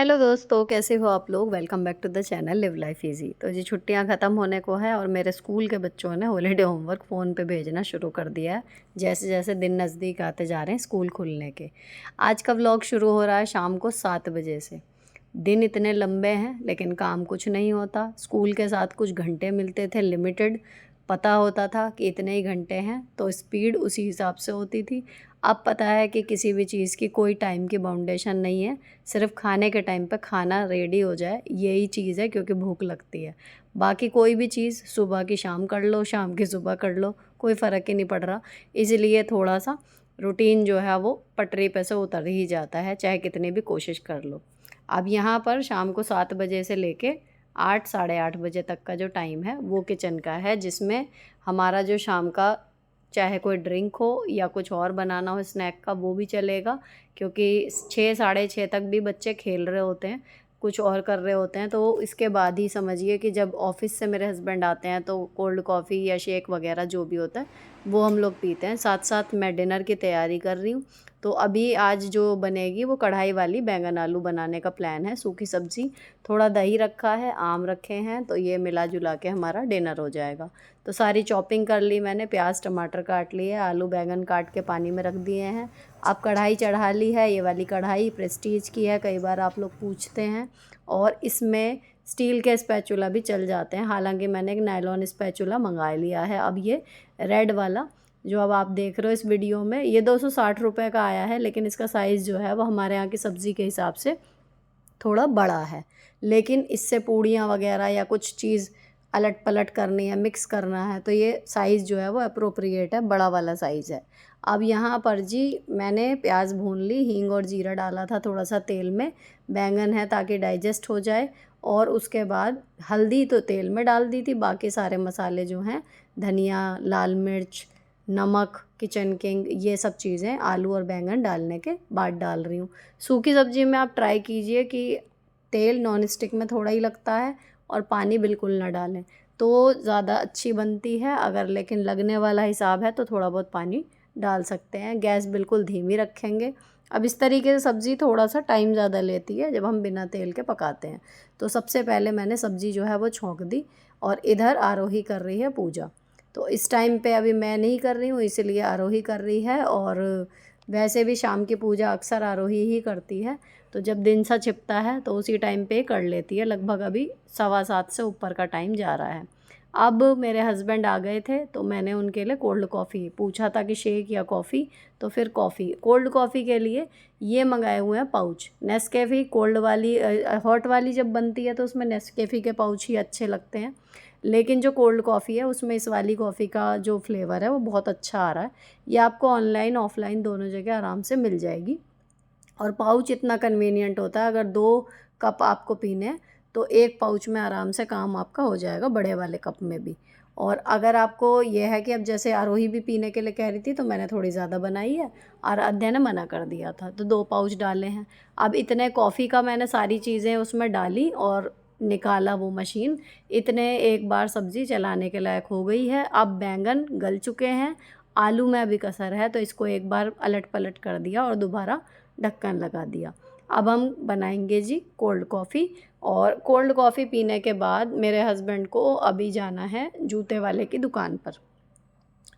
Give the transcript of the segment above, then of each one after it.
Hello दोस्तों, कैसे हो आप लोग। Welcome back to the channel live life easy. तो जी छुट्टियां ख़त्म होने को है और मेरे स्कूल के बच्चों ने हॉलीडे होमवर्क फ़ोन पे भेजना शुरू कर दिया है जैसे जैसे दिन नज़दीक आते जा रहे हैं स्कूल खुलने के। आज का व्लॉग शुरू हो रहा है शाम को 7 बजे से। दिन इतने लंबे हैं लेकिन काम कुछ नहीं होता। स्कूल के साथ कुछ घंटे मिलते थे लिमिटेड, पता होता था कि इतने ही घंटे हैं तो स्पीड उसी हिसाब से होती थी। अब पता है कि किसी भी चीज़ की कोई टाइम की बाउंडेशन नहीं है, सिर्फ खाने के टाइम पे खाना रेडी हो जाए यही चीज़ है, क्योंकि भूख लगती है। बाकी कोई भी चीज़ सुबह की शाम कर लो, शाम की सुबह कर लो, कोई फ़र्क ही नहीं पड़ रहा। इसलिए थोड़ा सा रूटीन जो है वो पटरी पे से उतर ही जाता है, चाहे कितनी भी कोशिश कर लो। अब यहाँ पर शाम को 7 बजे से लेके 8 साढ़े 8 बजे तक का जो टाइम है वो किचन का है, जिसमें हमारा जो शाम का चाहे कोई ड्रिंक हो या कुछ और बनाना हो स्नैक का वो भी चलेगा, क्योंकि 6 साढ़े 6 तक भी बच्चे खेल रहे होते हैं, कुछ और कर रहे होते हैं। तो इसके बाद ही समझिए कि जब ऑफ़िस से मेरे हस्बैंड आते हैं तो कोल्ड कॉफ़ी या शेक वगैरह जो भी होता है वो हम लोग पीते हैं। साथ साथ मैं डिनर की तैयारी कर रही हूँ। तो अभी आज जो बनेगी वो कढ़ाई वाली बैंगन आलू बनाने का प्लान है, सूखी सब्ज़ी, थोड़ा दही रखा है, आम रखे हैं, तो ये मिला जुला के हमारा डिनर हो जाएगा। तो सारी चॉपिंग कर ली मैंने, प्याज टमाटर काट लिए, आलू बैंगन काट के पानी में रख दिए हैं। अब कढ़ाई चढ़ा ली है, ये वाली कढ़ाई प्रेस्टीज की है, कई बार आप लोग पूछते हैं। और इसमें स्टील के स्पैचुला भी चल जाते हैं, हालांकि मैंने एक नायलॉन स्पैचुला मंगा लिया है। अब ये रेड वाला जो अब आप देख रहे हो इस वीडियो में, ये 260 रुपये का आया है, लेकिन इसका साइज़ जो है वो हमारे यहाँ की सब्ज़ी के हिसाब से थोड़ा बड़ा है। लेकिन इससे पूड़ियाँ वगैरह या कुछ चीज़ अलट पलट करनी है, मिक्स करना है, तो ये साइज़ जो है वो अप्रोप्रिएट है, बड़ा वाला साइज़ है। अब यहाँ पर जी मैंने प्याज भून ली, हींग और जीरा डाला था थोड़ा सा तेल में, बैंगन है ताकि डाइजेस्ट हो जाए। और उसके बाद हल्दी तो तेल में डाल दी थी, बाकी सारे मसाले जो हैं धनिया, लाल मिर्च, नमक, किचन किंग, ये सब चीज़ें आलू और बैंगन डालने के बाद डाल रही हूँ। सूखी सब्ज़ी में आप ट्राई कीजिए कि तेल नॉन स्टिक में थोड़ा ही लगता है और पानी बिल्कुल ना डालें, तो ज़्यादा अच्छी बनती है। अगर लेकिन लगने वाला हिसाब है तो थोड़ा बहुत पानी डाल सकते हैं। गैस बिल्कुल धीमी रखेंगे। अब इस तरीके से सब्ज़ी थोड़ा सा टाइम ज़्यादा लेती है जब हम बिना तेल के पकाते हैं। तो सबसे पहले मैंने सब्ज़ी जो है वो छौंक दी और इधर आरोही कर रही है पूजा। तो इस टाइम पे अभी मैं नहीं कर रही हूँ, इसलिए आरोही कर रही है। और वैसे भी शाम की पूजा अक्सर आरोही ही करती है, तो जब दिन सा छिपता है तो उसी टाइम पे कर लेती है। लगभग अभी 7:15 से ऊपर का टाइम जा रहा है। अब मेरे हस्बैंड आ गए थे तो मैंने उनके लिए कोल्ड कॉफ़ी पूछा था कि शेक या कॉफ़ी, तो फिर कॉफ़ी, कोल्ड कॉफ़ी के लिए ये मंगाए हुए हैं पाउच नेस्कैफ़े। कोल्ड वाली हॉट वाली जब बनती है तो उसमें नेस्कैफ़े के पाउच ही अच्छे लगते हैं, लेकिन जो कोल्ड कॉफ़ी है उसमें इस वाली कॉफ़ी का जो फ्लेवर है वो बहुत अच्छा आ रहा है। ये आपको ऑनलाइन ऑफ़लाइन दोनों जगह आराम से मिल जाएगी। और पाउच इतना कन्वीनियंट होता है, अगर 2 कप आपको पीने हैं तो एक पाउच में आराम से काम आपका हो जाएगा, बड़े वाले कप में भी। और अगर आपको ये है कि अब जैसे आरोही भी पीने के लिए कह रही थी तो मैंने थोड़ी ज़्यादा बनाई है और अध्या ने मना कर दिया था, तो 2 पाउच डाले हैं। अब इतने कॉफ़ी का मैंने सारी चीज़ें उसमें डाली और निकाला वो मशीन, इतने एक बार सब्ज़ी चलाने के लायक हो गई है। अब बैंगन गल चुके हैं, आलू में अभी कसर है, तो इसको एक बार अलट पलट कर दिया और दोबारा ढक्कन लगा दिया। अब हम बनाएंगे जी कोल्ड कॉफ़ी। और कोल्ड कॉफ़ी पीने के बाद मेरे हस्बैंड को अभी जाना है जूते वाले की दुकान पर,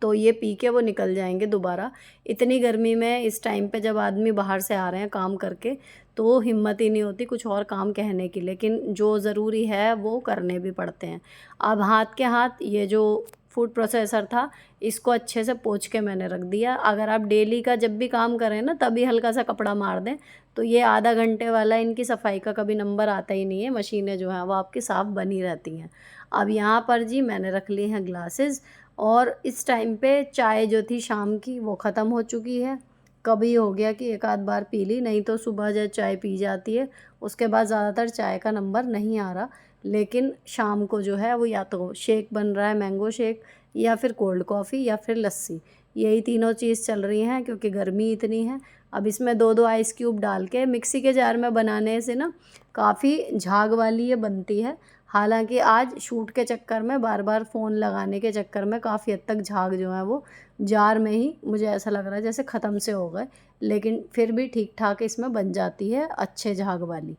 तो ये पी के वो निकल जाएंगे दोबारा। इतनी गर्मी में इस टाइम पे जब आदमी बाहर से आ रहे हैं काम करके तो हिम्मत ही नहीं होती कुछ और काम कहने की, लेकिन जो ज़रूरी है वो करने भी पड़ते हैं। अब हाथ के हाथ ये जो फूड प्रोसेसर था इसको अच्छे से पोंछ के मैंने रख दिया। अगर आप डेली का जब भी काम करें ना तभी हल्का सा कपड़ा मार दें तो ये आधा घंटे वाला इनकी सफाई का कभी नंबर आता ही नहीं है, मशीनें जो हैं वो आपकी साफ़ बनी रहती हैं। अब यहाँ पर जी मैंने रख ली हैं ग्लासेस। और इस टाइम पे चाय जो थी शाम की वो ख़त्म हो चुकी है। कभी हो गया कि एक आध बार पी ली, नहीं तो सुबह जब चाय पी जाती है उसके बाद ज़्यादातर चाय का नंबर नहीं आ रहा। लेकिन शाम को जो है वो या तो शेक बन रहा है, मैंगो शेक, या फिर कोल्ड कॉफ़ी, या फिर लस्सी, यही तीनों चीज़ चल रही हैं क्योंकि गर्मी इतनी है। अब इसमें 2-2 आइस क्यूब डाल के मिक्सी के जार में बनाने से ना काफ़ी झाग वाली ये बनती है। हालांकि आज शूट के चक्कर में बार बार फ़ोन लगाने के चक्कर में काफ़ी हद तक झाग जो है वो जार में ही मुझे ऐसा लग रहा है जैसे ख़त्म से हो गए, लेकिन फिर भी ठीक ठाक इसमें बन जाती है अच्छे झाग वाली।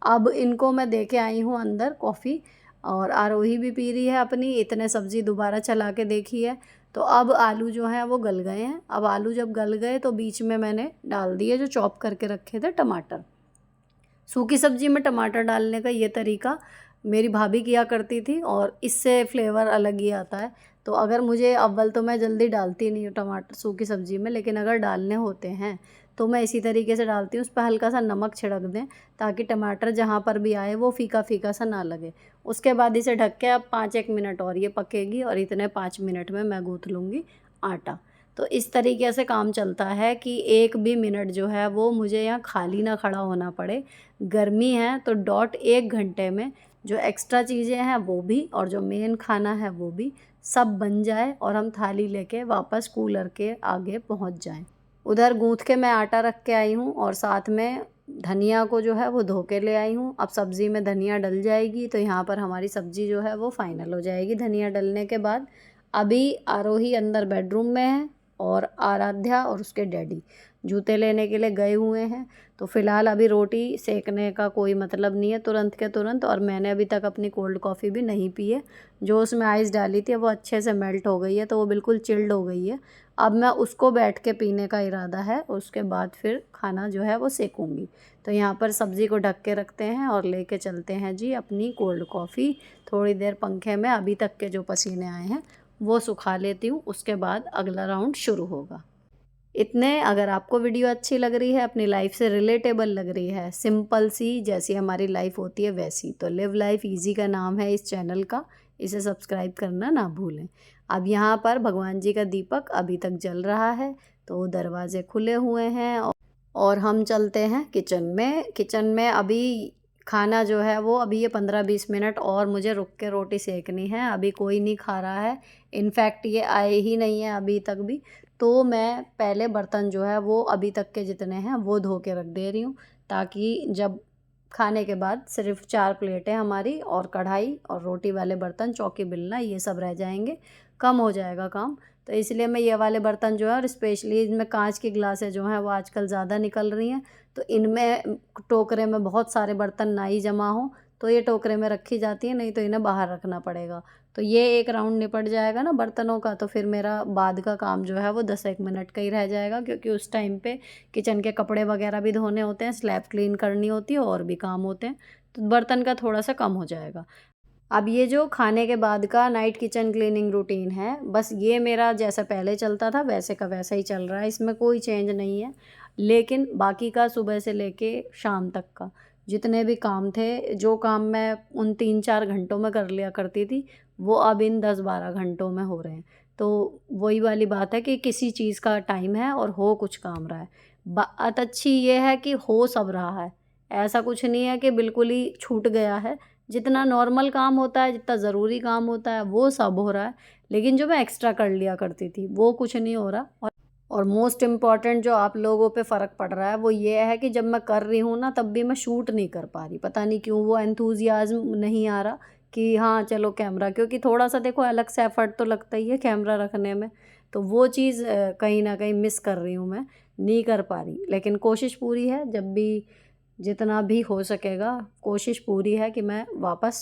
अब इनको मैं दे के आई हूँ अंदर कॉफ़ी, और आरोही भी पी रही है अपनी। इतने सब्ज़ी दोबारा चला के देखी है, तो अब आलू जो हैं वो गल गए हैं। अब आलू जब गल गए तो बीच में मैंने डाल दिए जो चॉप करके रखे थे टमाटर। सूखी सब्ज़ी में टमाटर डालने का ये तरीका मेरी भाभी किया करती थी, और इससे फ्लेवर अलग ही आता है। तो अगर मुझे, अव्वल तो मैं जल्दी डालती नहीं हूँ टमाटर सूखी सब्ज़ी में, लेकिन अगर डालने होते हैं तो मैं इसी तरीके से डालती हूँ। उस पर हल्का सा नमक छिड़क दें ताकि टमाटर जहाँ पर भी आए वो फीका फीका सा ना लगे। उसके बाद इसे ढक के अब 5-1 मिनट और ये पकेगी, और इतने 5 मिनट में मैं गूँथ लूँगी आटा। तो इस तरीके से काम चलता है कि एक भी मिनट जो है वो मुझे यहाँ खाली ना खड़ा होना पड़े। गर्मी है तो डॉट 1 घंटे में जो एक्स्ट्रा चीज़ें हैं वो भी, और जो मेन खाना है वो भी, सब बन जाए और हम थाली लेके वापस कूलर के आगे पहुँच जाएँ। उधर गूँथ के मैं आटा रख के आई हूँ, और साथ में धनिया को जो है वो धो के ले आई हूँ। अब सब्ज़ी में धनिया डल जाएगी तो यहाँ पर हमारी सब्ज़ी जो है वो फ़ाइनल हो जाएगी धनिया डलने के बाद। अभी आरोही अंदर बेडरूम में है, और आराध्या और उसके डैडी जूते लेने के लिए गए हुए हैं। तो फ़िलहाल अभी रोटी सेकने का कोई मतलब नहीं है तुरंत के तुरंत, और मैंने अभी तक अपनी कोल्ड कॉफ़ी भी नहीं पी है। जो उसमें आइस डाली थी वो अच्छे से मेल्ट हो गई है, तो वो बिल्कुल चिल्ड हो गई है। अब मैं उसको बैठ के पीने का इरादा है, उसके बाद फिर खाना जो है वो सेकूँगी। तो यहाँ पर सब्ज़ी को ढक के रखते हैं और लेके चलते हैं जी अपनी कोल्ड कॉफ़ी। थोड़ी देर पंखे में अभी तक के जो पसीने आए हैं वो सुखा लेती हूँ, उसके बाद अगला राउंड शुरू होगा। इतने, अगर आपको वीडियो अच्छी लग रही है, अपनी लाइफ से रिलेटेबल लग रही है, सिंपल सी जैसी हमारी लाइफ होती है वैसी, तो लिव लाइफ ईजी का नाम है इस चैनल का। इसे सब्सक्राइब करना ना भूलें। अब यहाँ पर भगवान जी का दीपक अभी तक जल रहा है, तो दरवाजे खुले हुए हैं, और हम चलते हैं किचन में। किचन में अभी खाना जो है वो, अभी ये 15-20 मिनट और मुझे रुक के रोटी सेकनी है। अभी कोई नहीं खा रहा है, इनफैक्ट ये आए ही नहीं है अभी तक भी। तो मैं पहले बर्तन जो है वो अभी तक के जितने हैं वो धो के रख दे रही हूँ, ताकि जब खाने के बाद सिर्फ 4 प्लेटें हमारी, और कढ़ाई और रोटी वाले बर्तन, चौकी बेलना, ये सब रह जाएंगे, कम हो जाएगा काम। तो इसलिए मैं ये वाले बर्तन जो है, और स्पेशली इनमें कांच की ग्लासें जो हैं वो आजकल ज़्यादा निकल रही हैं, तो इनमें टोकरे में बहुत सारे बर्तन ना ही जमा हो तो ये टोकरे में रखी जाती है, नहीं तो इन्हें बाहर रखना पड़ेगा। तो ये एक राउंड निपट जाएगा ना बर्तनों का, तो फिर मेरा बाद का काम जो है वो 10-1 मिनट का ही रह जाएगा, क्योंकि उस टाइम पे किचन के कपड़े वगैरह भी धोने होते हैं, स्लैब क्लीन करनी होती है, और भी काम होते हैं, तो बर्तन का थोड़ा सा कम हो जाएगा। अब ये जो खाने के बाद का नाइट किचन क्लीनिंग रूटीन है, बस ये मेरा जैसा पहले चलता था वैसे का वैसा ही चल रहा है, इसमें कोई चेंज नहीं है। लेकिन बाकी का सुबह से लेके शाम तक का जितने भी काम थे, जो काम मैं उन 3-4 घंटों में कर लिया करती थी, वो अब इन 10-12 घंटों में हो रहे हैं। तो वही वाली बात है कि किसी चीज़ का टाइम है और हो कुछ काम रहा है। बात अच्छी ये है कि हो सब रहा है, ऐसा कुछ नहीं है कि बिल्कुल ही छूट गया है। जितना नॉर्मल काम होता है, जितना ज़रूरी काम होता है, वो सब हो रहा है। लेकिन जो मैं एक्स्ट्रा कर लिया करती थी वो कुछ नहीं हो रहा। और मोस्ट इम्पॉर्टेंट जो आप लोगों पे फ़र्क पड़ रहा है वो ये है कि जब मैं कर रही हूँ ना, तब भी मैं शूट नहीं कर पा रही। पता नहीं क्यों वो एंथुसियाज़्म नहीं आ रहा कि हाँ चलो कैमरा, क्योंकि थोड़ा सा देखो अलग से एफ़र्ट तो लगता ही है कैमरा रखने में। तो वो चीज़ कहीं न कहीं मिस कर रही हूँ मैं, नहीं कर पा रही। लेकिन कोशिश पूरी है, जब भी जितना भी हो सकेगा कोशिश पूरी है कि मैं वापस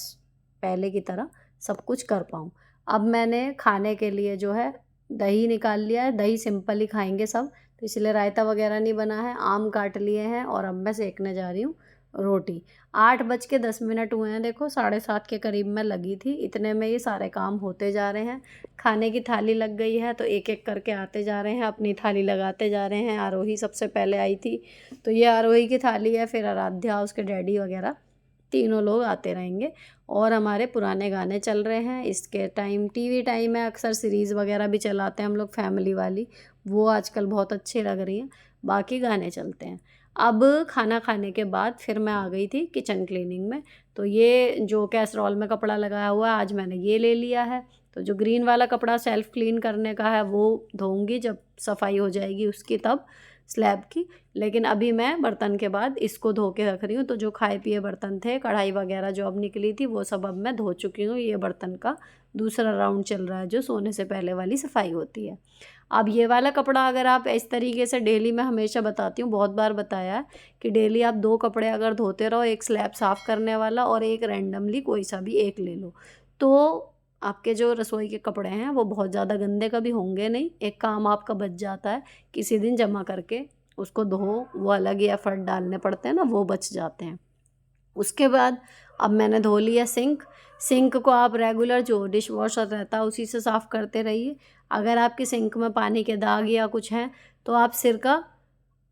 पहले की तरह सब कुछ कर पाऊँ। अब मैंने खाने के लिए जो है दही निकाल लिया है, दही सिंपल ही खाएंगे सब, तो इसलिए रायता वगैरह नहीं बना है। आम काट लिए हैं, और अब मैं सेकने जा रही हूँ रोटी। 8:10 हुए हैं, देखो 7:30 के करीब मैं लगी थी, इतने में ये सारे काम होते जा रहे हैं। खाने की थाली लग गई है, तो एक एक करके आते जा रहे हैं, अपनी थाली लगाते जा रहे हैं। आरोही सबसे पहले आई थी, तो ये आरोही की थाली है, फिर आराध्या, उसके डैडी वगैरह तीनों लोग आते रहेंगे। और हमारे पुराने गाने चल रहे हैं, इसके टाइम टीवी टाइम है, अक्सर सीरीज़ वगैरह भी चलाते हैं हम लोग फैमिली वाली, वो आजकल बहुत अच्छी लग रही हैं। बाकी गाने चलते हैं। अब खाना खाने के बाद फिर मैं आ गई थी किचन क्लीनिंग में। तो ये जो कैसरोल में कपड़ा लगाया हुआ है, आज मैंने ये ले लिया है। तो जो ग्रीन वाला कपड़ा सेल्फ क्लीन करने का है वो धोऊंगी जब सफाई हो जाएगी उसकी, तब स्लैब की। लेकिन अभी मैं बर्तन के बाद इसको धो के रख रही हूँ। तो जो खाए पिए बर्तन थे, कढ़ाई वगैरह जो अब निकली थी, वो सब अब मैं धो चुकी हूँ। ये बर्तन का दूसरा राउंड चल रहा है जो सोने से पहले वाली सफाई होती है। अब ये वाला कपड़ा अगर आप इस तरीके से डेली, मैं हमेशा बताती हूँ, बहुत बार बताया है कि डेली आप 2 कपड़े अगर धोते रहो, एक स्लैब साफ़ करने वाला और एक रैंडमली कोई सा भी एक ले लो, तो आपके जो रसोई के कपड़े हैं वो बहुत ज़्यादा गंदे कभी होंगे नहीं। एक काम आपका बच जाता है, किसी दिन जमा करके उसको धो, वो अलग ही एफर्ट डालने पड़ते हैं ना, वो बच जाते हैं। उसके बाद अब मैंने धो लिया सिंक को आप रेगुलर जो डिश वॉशर रहता है उसी से साफ़ करते रहिए। अगर आपकी सिंक में पानी के दाग या कुछ हैं तो आप सिरका,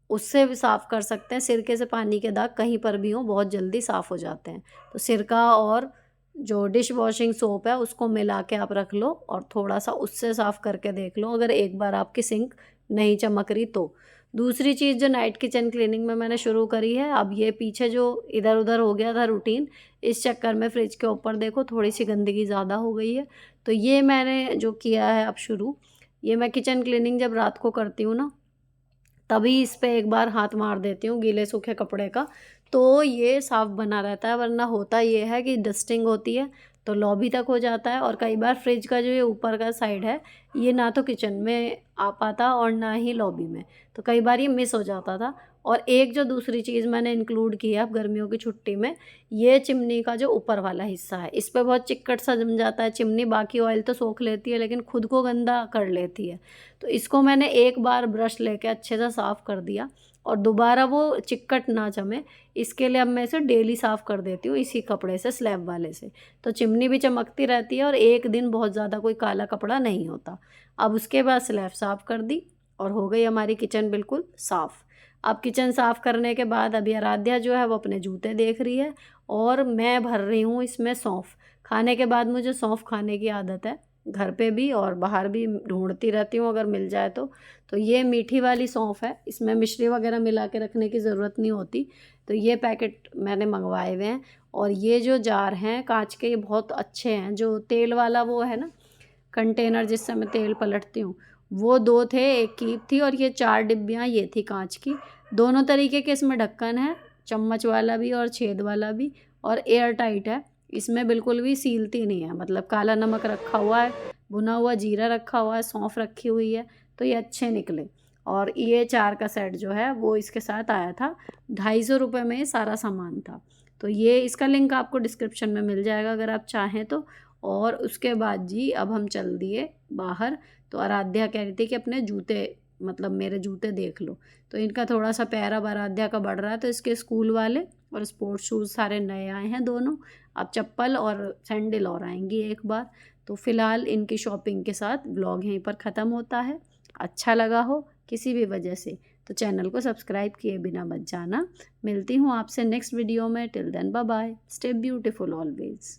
उससे भी साफ़ कर सकते हैं। सिरके से पानी के दाग कहीं पर भी हों बहुत जल्दी साफ़ हो जाते हैं। तो सिरका और जो डिश वॉशिंग सोप है उसको मिला के आप रख लो और थोड़ा सा उससे साफ़ करके देख लो अगर एक बार आपकी सिंक नहीं चमक रही तो। दूसरी चीज़ जो नाइट किचन क्लीनिंग में मैंने शुरू करी है, अब ये पीछे जो इधर उधर हो गया था रूटीन, इस चक्कर में फ्रिज के ऊपर देखो थोड़ी सी गंदगी ज़्यादा हो गई है। तो ये मैंने जो किया है अब शुरू, ये मैं किचन क्लीनिंग जब रात को करती हूँ ना, तभी इस पे एक बार हाथ मार देती हूँ गीले सूखे कपड़े का, तो ये साफ़ बना रहता है। वरना होता ये है कि डस्टिंग होती है तो लॉबी तक हो जाता है, और कई बार फ्रिज का जो ये ऊपर का साइड है, ये ना तो किचन में आ पाता और ना ही लॉबी में, तो कई बार ये मिस हो जाता था। और एक जो दूसरी चीज़ मैंने इंक्लूड की है अब गर्मियों की छुट्टी में, ये चिमनी का जो ऊपर वाला हिस्सा है, इस पे बहुत चिक्कट सा जम जाता है। चिमनी बाकी ऑयल तो सोख लेती है लेकिन खुद को गंदा कर लेती है। तो इसको मैंने एक बार ब्रश लेके अच्छे से साफ़ कर दिया, और दोबारा वो चिक्कट ना जमे इसके लिए अब मैं इसे डेली साफ़ कर देती हूँ इसी कपड़े से, स्लैब वाले से। तो चिमनी भी चमकती रहती है और एक दिन बहुत ज़्यादा कोई काला कपड़ा नहीं होता। अब उसके बाद स्लैब साफ़ कर दी और हो गई हमारी किचन बिल्कुल साफ़। अब किचन साफ़ करने के बाद अभी आराध्या जो है वो अपने जूते देख रही है, और मैं भर रही हूँ इसमें सौंफ। खाने के बाद मुझे सौंफ खाने की आदत है, घर पे भी और बाहर भी ढूंढती रहती हूँ अगर मिल जाए तो। तो ये मीठी वाली सौंफ है, इसमें मिश्री वगैरह मिला के रखने की ज़रूरत नहीं होती। तो ये पैकेट मैंने मंगवाए हुए हैं, और ये जो जार हैं कांच के, ये बहुत अच्छे हैं। जो तेल वाला वो है ना कंटेनर जिससे मैं तेल पलटती हूँ, वो 2 थे, एक कीप थी, और ये 4 डिब्बियाँ ये थी कांच की। दोनों तरीके के इसमें ढक्कन है, चम्मच वाला भी और छेद वाला भी, और एयर टाइट है। इसमें बिल्कुल भी सीलती नहीं है, मतलब काला नमक रखा हुआ है, भुना हुआ जीरा रखा हुआ है, सौंफ रखी हुई है, तो ये अच्छे निकले। और ये 4 का सेट जो है वो इसके साथ आया था, 250 रुपये में ये सारा सामान था। तो ये इसका लिंक आपको डिस्क्रिप्शन में मिल जाएगा अगर आप चाहें तो। और उसके बाद जी अब हम चल दिए बाहर। तो आराध्या कह रही थी कि अपने जूते, मतलब मेरे जूते देख लो। तो इनका थोड़ा सा पैर अब आराध्या का बढ़ रहा है, तो इसके स्कूल वाले और स्पोर्ट्स शूज़ सारे नए आए हैं दोनों। अब चप्पल और सैंडल और आएंगी एक बार। तो फ़िलहाल इनकी शॉपिंग के साथ व्लॉग यहीं पर ख़त्म होता है। अच्छा लगा हो किसी भी वजह से तो चैनल को सब्सक्राइब किए बिना मत जाना। मिलती हूँ आपसे नेक्स्ट वीडियो में। Till then bye bye, stay beautiful always.